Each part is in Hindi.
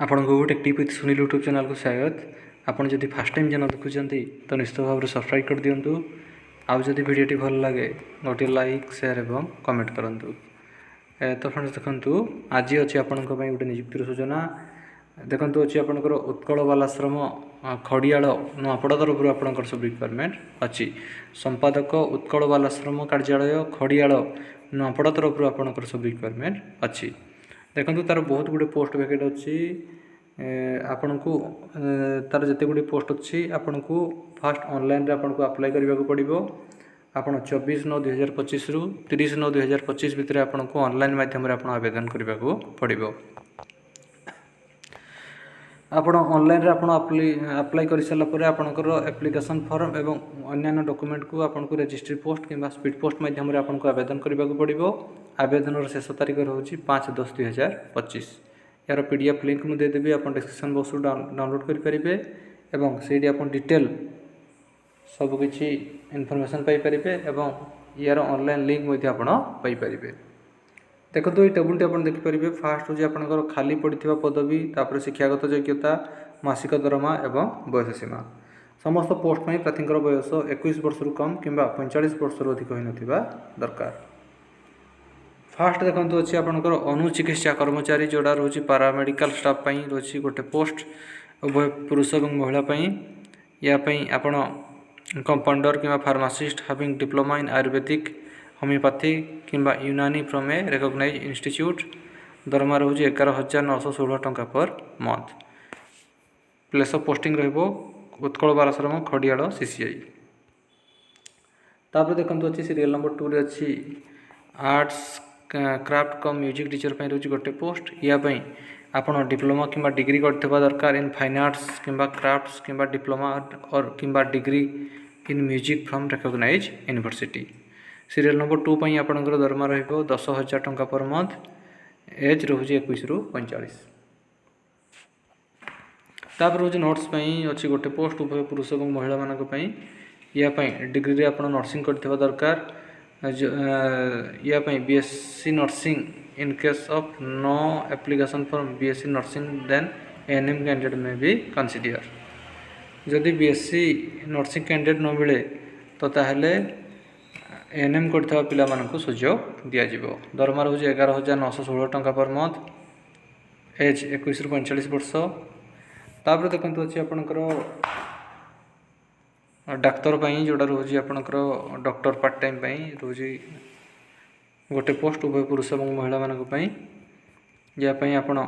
आपको technique with Sunil YouTube channel को स्वागत। आपड़ जब फास्ट टाइम चैनल देखुं तो निश्चित भाव में सब्सक्राइब कर दिंतु। आदि भिडटी भल लगे गोटे लाइक शेयर और कमेंट करूँ। तो फ्रेंड्स देखु आज अच्छी आपण गोटे निजुक्तिर सूचना देखु अच्छी आपंकर उत्कल बालाश्रम खड़ियाल नुआपड़ा तरफ आपंकर सब रिक्वायरमेंट अच्छी। संपादक उत्कल बालाश्रम कार्यालय खड़ियाल नुआपड़ा तरफ आपंकर सब रिक्वायरमेंट अच्छी। देखो तार बहुत गुड़े पोस्ट वैकेट अच्छी। आपण को तार जिते गुड़ी पोस्ट अच्छी आपण को फास्ट ऑनलाइन आपको अप्लाई करने को पड़ो। आपड़ 24/9/2025 रु 30/9/2025 भितर आपको ऑनलाइन माध्यम आप आवेदन करने को पड़ो। आपण ऑनलाइन अप्लाई कर सारापर आपंकर एप्लिकेशन फॉर्म एवं अन्य डॉक्यूमेंट को आपको रजिस्ट्री पोस्ट कि स्पीड पोस्ट माध्यम आपको आवेदन करने को पड़ो। आवेदन शेष तारीख रोचे 5/10/2025। यार पीडीएफ लिंक मुझे देदेवी आप डिस्क्रिप्शन बॉक्स डाउनलोड करेंगे और से आप डिटेल सबकि इनफॉरमेशन पाइपर और यार ऑनलाइन लिंक पाइपर। देखो ये टेबुलटी आप देखिपारे फास्ट हूँ आपंकर खाली पड़ा पदवी तापर शिक्षागत योग्यता मासिक दरमा एवं बयस सीमा। समस्त पोस्ट में प्रार्थी बयस 21 वर्ष रु कम कि 45 वर्ष रु अधिक होता दरकार। फास्ट देखो अच्छी आपंकर अनुचिकित्सा कर्मचारी जोड़ा रोचे पारामेडिकल स्टाफ रोचे गोटे पोस्ट उभय पुरुष और महिला यापाई आपण कंपाउंडर कि pharmacist having diploma in ayurvedic homeopathy कि Unani from A recognised institute. दरमा रोचे 11,916 टंका per month. Place of posting रहिबो उत्कल बालाश्रम खड़ियाल सीसीआई। तापर देखो अच्छी सीरियल नंबर 2 रे अच्छी आर्ट्स क्राफ्ट कम म्यूजिक टीचर पर रोचे गोटे पोस्ट। यापाई आपण डिप्लोमा कि डिग्री करथिबा दरकार इन फाइन आर्ट्स कि क्राफ्ट्स कि डिप्लोमा और कि degree in music from recognised university. Serial number 2 पर आपंकर दरमा रहिबो 10,000 टंका पर मंथ। एज रोचे 21 रु 45। तापर रोचे नर्स अच्छी गोटे पोस्ट उभय पुरुष और महिला मानी। यापाई डिग्री रे आपण नर्सिंग करथिबा दरकार। यापाई BSc nursing in case of no application for BSc nursing then ANM candidate में भी कंसीडर। जदि बीएससी नर्सिंग कैंडिडेट न मिले तो ताहले एएनएम करथिबा पिला मानकु सुयोग दिया जिवो। दरमा रोचे 11,916 टंका पर मंथ। एज 21 रु 45 वर्ष। तापर देखो अच्छी आपंकर डाक्तर जोड़ा रोचे आपंकर डॉक्टर पार्ट टाइम रोचे गोटे पोस्ट उभय पुरुष और महिला मानी। यापाई आपण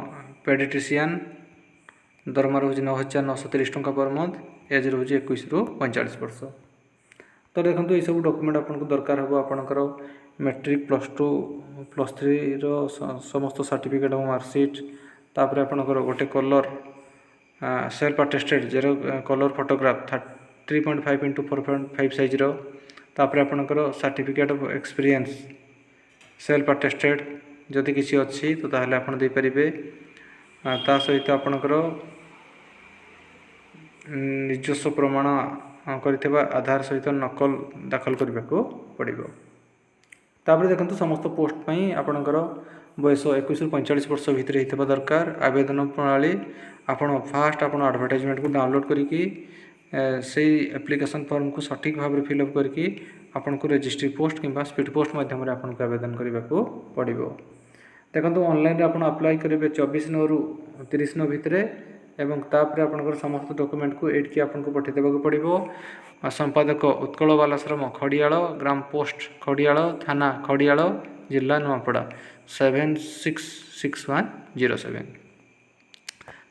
पेडिट्रिशियन दरमा रोचे 9,930 टंका पर मंथ। एज रोचे 21 रु 45 वर्ष। तो देखो ये सब डॉक्यूमेंट आपको दरकार हो आपंकर मैट्रिक +2 +3 समस्त सर्टिफिकेट और मार्कसीट। तापर आपंकर गोटे कलर सेल्फ अटेस्टेड जेरो कलर फोटोग्राफ 3.5 × 4.5 साइज। तापर आपंकर certificate of experience self attested जदि किसी अच्छी तो ताहले आपण दे परिबे। ता सहित आपंकर निजस्व प्रमाण करथिबा आधार सहित नकल दाखल करने को पड़ो। तापर देखो समस्त पोस्ट पर आपंकर बयस 21 रु 45 वर्ष भितर होता दरकार। आवेदन प्रणाली आपड़ फास्ट आप एडवर्टाइजमेंट को डाउनलोड करी से एप्लिकेशन फॉर्म को सठिक भाव में फिलअप करके आपन को रजिस्ट्री पोस्ट कि स्पीड पोस्ट माध्यम आपको आवेदन करने को पड़ो। देखो ऑनलाइन आप अप्लाई करेंगे 24 रु 30 भितर एवं तापर आपंकर समस्त डॉक्यूमेंट को एडकी आपको पठेदेवा पड़ो। संपादक उत्कल बालाश्रम खड़ियाल ग्राम पोस्ट खड़ियाल थाना खड़ियाल जिला नुआपड़ा 766107।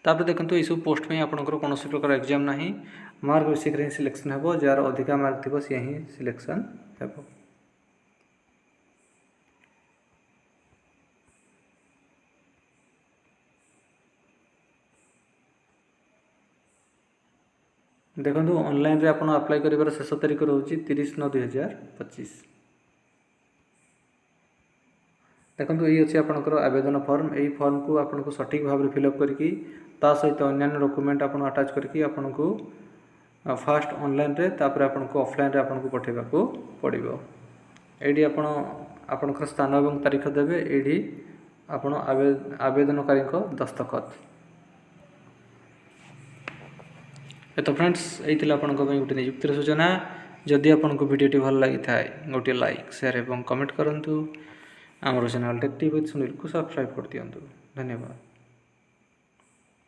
तापर देखो ये पोस्ट में आपंकर कौन प्रकार एग्जाम ना मार्क बेसिक ही सिलेक्शन हो जार अधिका मार्क थी सी ही सिलेक्शन हो। देखो ऑनलाइन रे आपन अप्लाई करिवार शेष तारीख रोचे 30/9/2025। देखो ये अच्छी आपंकर आवेदन फॉर्म यही फॉर्म को आपको सठिक भाव में फिलअप करके सहित अन्य डॉक्यूमेंट आप अटाच करके आपको फास्ट ऑनलाइन रे तापर आपको ऑफलाइन रे आपको पठेबा को पड़ो। एडी आपणकर स्थान और तारीख देवे। एडी आपण आवेदनकारी दस्तखत तो फ्रेंड्स यही आपंक गोटे नियुक्तिर सूचना। जदि आपको वीडियोटी भल लगी था गोटे लाइक शेयर और कमेंट करूँ। आमर channel take tips with Sunil को सब्सक्राइब कर दिंतु। धन्यवाद।